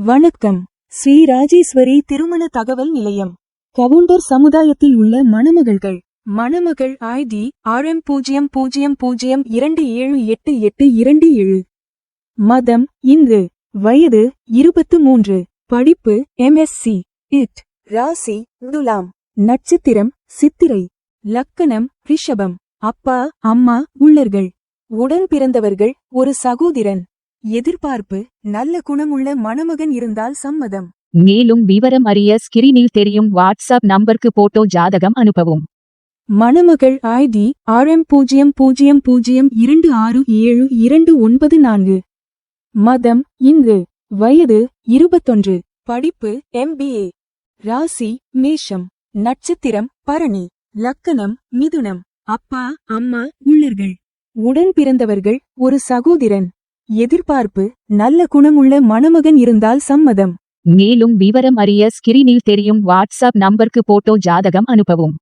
வணக்கம். ஸ்ரீ ராஜேஸ்வரி திருமண தகவல் நிலையம். கவுண்டர் சமுதாயத்தில் உள்ள மணமகள்கள். மணமகள் ID RM0002788827. மதம் இந்து. வயது 23. படிப்பு MSc. இட். ராசி துலாம். நட்சத்திரம் சித்திரை. லக்கணம் ரிஷபம். அப்பா அம்மா உள்ளர்கள். உடன் பிறந்தவர்கள் ஒரு சகோதரன். எதிர்பார்ப்பு நல்ல குணமுள்ள மணமகன் இருந்தால் சம்மதம். மேலும் விவரம் அறிய ஸ்கிரீனில் தெரியும் வாட்ஸ்அப் நம்பருக்கு போட்டோ ஜாதகம் அனுப்பவும். மணமகள் ID RM0026726729. மதம் இந்து. வயது 21. படிப்பு MBA. ராசி மேஷம். நட்சத்திரம் பரணி. லக்கணம் மிதுனம். அப்பா அம்மா உள்ளர்கள். உடன் பிறந்தவர்கள் ஒரு சகோதரன். எதிர்பார்ப்பு நல்ல குணமுள்ள மணமகன் இருந்தால் சம்மதம். மேலும் விவரம் அறிய ஸ்கிரீனில் தெரியும் வாட்ஸ்அப் நம்பருக்கு போட்டோ ஜாதகம் அனுப்பவும்.